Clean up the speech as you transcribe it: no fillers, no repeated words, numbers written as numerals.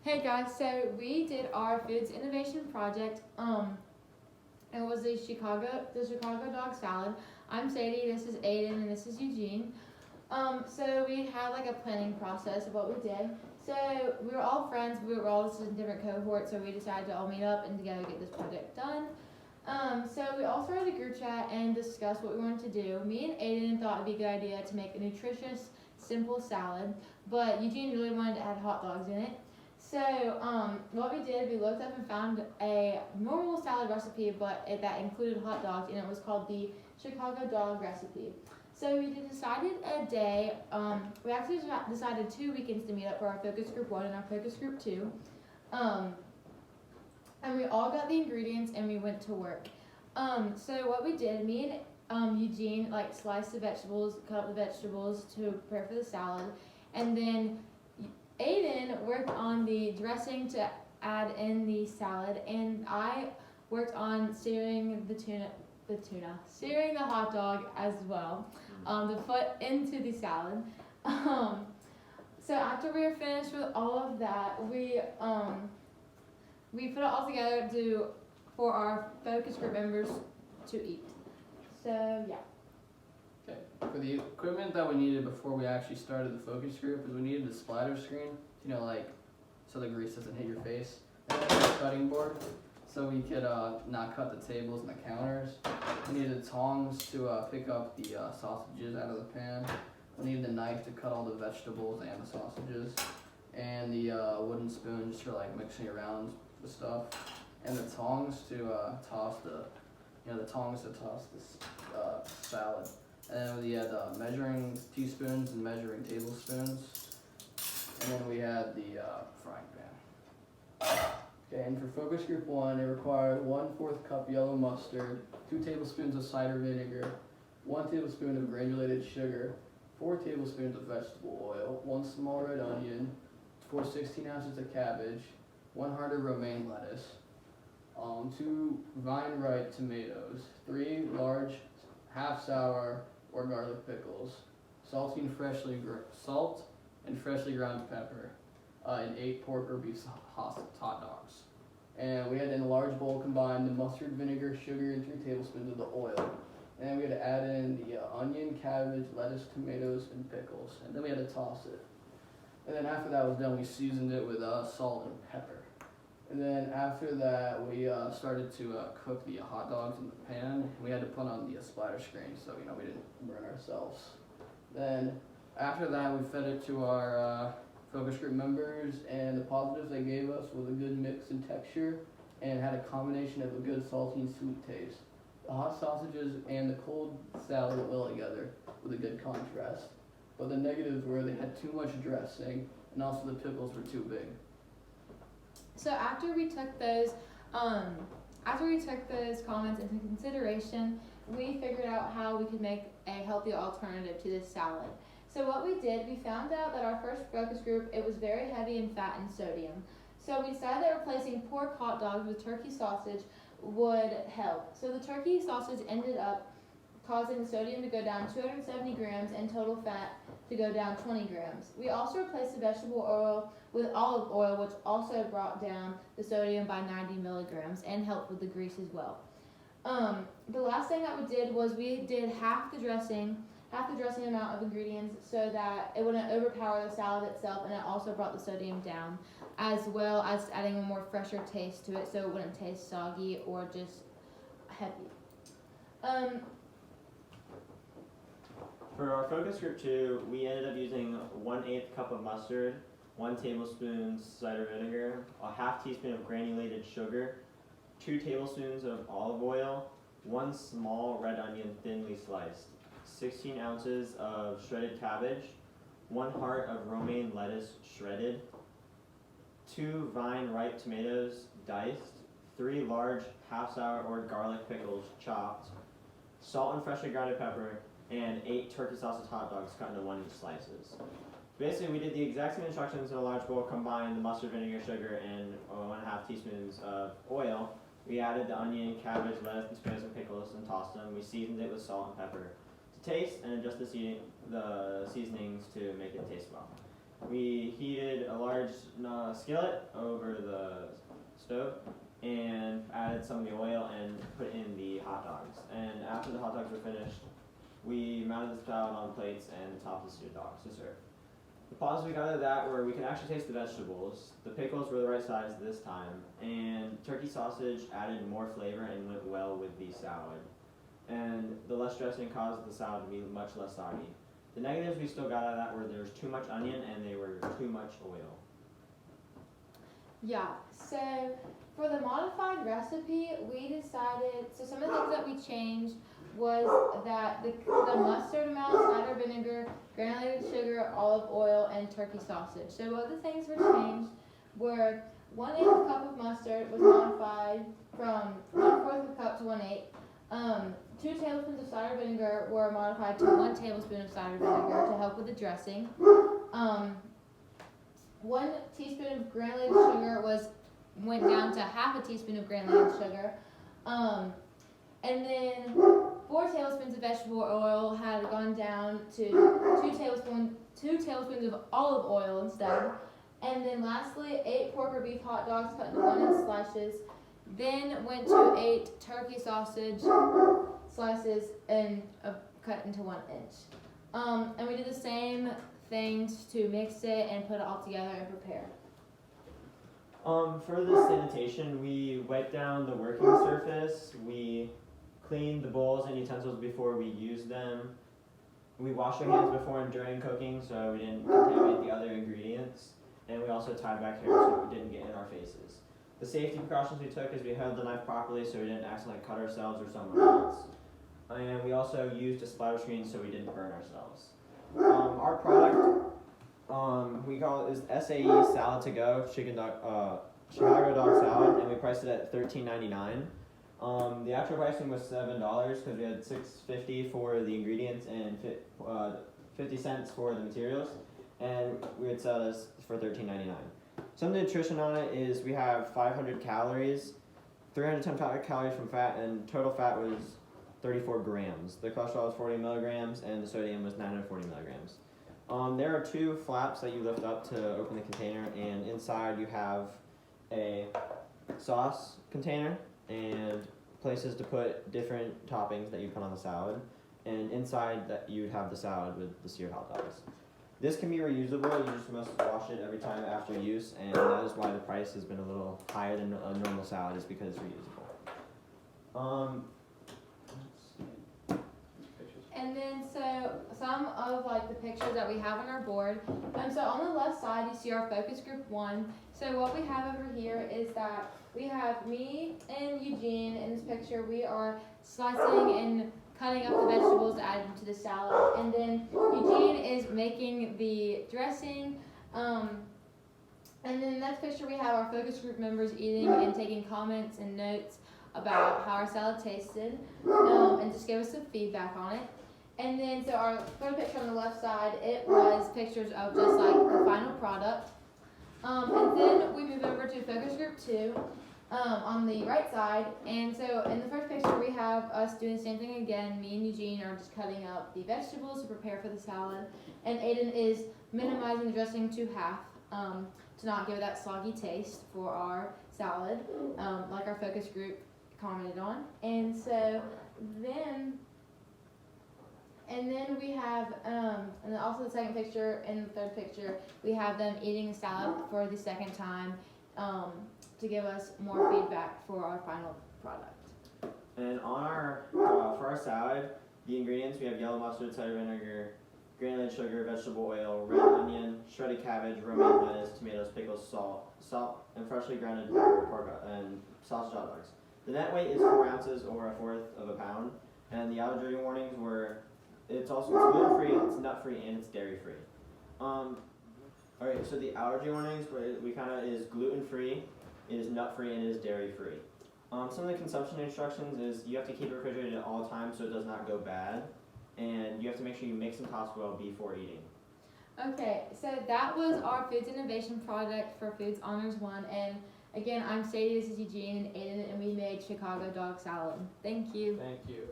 Hey guys, so we did our Foods Innovation Project. It was the Chicago dog salad. I'm Sadie, this is Aidan, and this is Eugene. So we had like a planning process of what we did. So we were all friends, we were all just in different cohorts, so we decided to all meet up and together get this project done. So we all started a group chat and discussed what we wanted to do. Me and Aidan thought it'd be a good idea to make a nutritious, simple salad, but Eugene really wanted to add hot dogs in it. So what we did, we looked up and found a normal salad recipe, but that included hot dogs, and it was called the Chicago dog recipe. So we decided a day. We actually decided 2 weekends to meet up for our focus group 1 and our focus group 2. And we all got the ingredients and we went to work. So what we did, me and Eugene sliced the vegetables, cut up the vegetables to prepare for the salad, and then Aidan worked on the dressing to add in the salad, and I worked on searing searing the hot dog as well, to put into the salad. So after we were finished with all of that, we put it all together for our focus group members to eat. So yeah. Okay. For the equipment that we needed before we actually started the focus group, is we needed a splatter screen, so the grease doesn't hit your face, and a cutting board, so we could not cut the tables and the counters. We needed tongs to pick up the sausages out of the pan. We needed a knife to cut all the vegetables and the sausages, and the wooden spoon just for mixing around the stuff, and the tongs to toss the salad. And then we had measuring teaspoons and measuring tablespoons, and then we had the frying pan. Okay, and for focus group 1, it required 1/4 cup yellow mustard, 2 tablespoons of cider vinegar, 1 tablespoon of granulated sugar, 4 tablespoons of vegetable oil, 1 small red onion, 16 ounces of cabbage, 1 heart of romaine lettuce, 2 vine ripe tomatoes, 3 large half sour or garlic pickles, salt and freshly ground pepper, and 8 pork or beef hot dogs. And we had in a large bowl combine the mustard, vinegar, sugar, and 3 tablespoons of the oil. And then we had to add in the onion, cabbage, lettuce, tomatoes, and pickles. And then we had to toss it. And then after that was done, we seasoned it with salt and pepper. And then after that, we started to cook the hot dogs in the pan. We had to put on the splatter screen so we didn't burn ourselves. Then after that, we fed it to our focus group members, and the positives they gave us was a good mix in texture and had a combination of a good salty and sweet taste. The hot sausages and the cold salad went well together with a good contrast. But the negatives were they had too much dressing, and also the pickles were too big. So after we took those comments into consideration, we figured out how we could make a healthy alternative to this salad. So what we did, we found out that our first focus group, it was very heavy in fat and sodium. So we decided that replacing pork hot dogs with turkey sausage would help. So the turkey sausage ended up causing the sodium to go down 270 grams and total fat to go down 20 grams. We also replaced the vegetable oil with olive oil, which also brought down the sodium by 90 milligrams and helped with the grease as well. The last thing that we did was we did half the dressing amount of ingredients so that it wouldn't overpower the salad itself, and it also brought the sodium down, as well as adding a more fresher taste to it so it wouldn't taste soggy or just heavy. For our focus group 2, we ended up using 1/8 cup of mustard, 1 tablespoon cider vinegar, a half teaspoon of granulated sugar, 2 tablespoons of olive oil, 1 small red onion thinly sliced, 16 ounces of shredded cabbage, 1 heart of romaine lettuce shredded, 2 vine ripe tomatoes diced, 3 large half sour or garlic pickles chopped, salt and freshly grounded pepper, and 8 turkey sausage hot dogs cut into 1-inch slices. Basically, we did the exact same instructions in a large bowl, combined the mustard, vinegar, sugar, and 1.5 teaspoons of oil. We added the onion, cabbage, lettuce, and tomatoes and pickles and tossed them. We seasoned it with salt and pepper to taste and adjust the seasonings to make it taste well. we heated a large skillet over the stove and added some of the oil and put in the hot dogs. And after the hot dogs were finished, we mounted the salad on plates and topped the stewed dogs to serve. The positives we got out of that were we could actually taste the vegetables. The pickles were the right size this time, and turkey sausage added more flavor and went well with the salad. And the less dressing caused the salad to be much less soggy. The negatives we still got out of that were there was too much onion and they were too much oil. Yeah, so for the modified recipe, we decided, so some of the things that we changed was that the mustard amount, cider vinegar, granulated sugar, olive oil, and turkey sausage. So what the things were changed were 1/8 cup of mustard was modified from 1/4 cup to 1/8. 2 tablespoons of cider vinegar were modified to 1 tablespoon of cider vinegar to help with the dressing. 1 teaspoon of granulated sugar went down to 1/2 teaspoon of granulated sugar. And then 4 tablespoons of vegetable oil had gone down to 2 tablespoons of olive oil instead. And then lastly, 8 pork or beef hot dogs cut into 1-inch slices. Then went to 8 turkey sausage slices and cut into 1 inch. And we did the same things to mix it and put it all together and prepare. For the sanitation, we wiped down the working surface. We cleaned the bowls and utensils before we used them. We washed our hands before and during cooking so we didn't contaminate the other ingredients. And we also tied back hair so it didn't get in our faces. The safety precautions we took is we held the knife properly so we didn't accidentally cut ourselves or someone else. And we also used a splatter screen so we didn't burn ourselves. Our product, we call it is SAE Salad to Go Chicago Dog Salad, and we priced it at $13.99. The actual pricing was $7 because we had $6.50 for the ingredients and 50 cents for the materials, and we would sell this for $13.99. Some nutrition on it is we have 500 calories, 310 calories from fat, and total fat was 34 grams. The cholesterol was 40 milligrams, and the sodium was 940 milligrams. There are 2 flaps that you lift up to open the container, and inside you have a sauce container and places to put different toppings that you put on the salad, and inside that you have the salad with the seared hot dogs. This can be reusable, you just must wash it every time after use, and that is why the price has been a little higher than a normal salad, is because it's reusable. And then so some of like the pictures that we have on our board. So on the left side you see our focus group 1. So what we have over here is that we have me and Eugene in this picture. We are slicing and cutting up the vegetables to add into the salad. And then Eugene is making the dressing. And then in the next picture we have our focus group members eating and taking comments and notes about how our salad tasted, and just give us some feedback on it. And then, so our photo picture on the left side, it was pictures of just like the final product. And then we move over to focus group 2 on the right side. And so in the first picture, we have us doing the same thing again. Me and Eugene are just cutting up the vegetables to prepare for the salad. And Aidan is minimizing the dressing to half to not give it that soggy taste for our salad, like our focus group commented on. And so then we have, and then also the second picture and the third picture, we have them eating the salad for the second time to give us more feedback for our final product. And on our, for our salad, the ingredients, we have yellow mustard, cider vinegar, granulated sugar, vegetable oil, red onion, shredded cabbage, romaine lettuce, tomatoes, pickles, salt, and freshly grounded pork and sausage hot dogs. The net weight is 4 ounces or 1/4 of a pound, and the allergen warnings were, it's gluten-free, it's nut-free, and it's dairy-free. Alright, so the allergy warnings, is gluten-free, it is nut-free, and it is dairy-free. Some of the consumption instructions is you have to keep it refrigerated at all times so it does not go bad, and you have to make sure you mix and toss well before eating. Okay, so that was our Foods Innovation Project for Foods Honors 1, and again, I'm Sadie, this is Eugene and Aidan, and we made Chicago Dog Salad. Thank you. Thank you.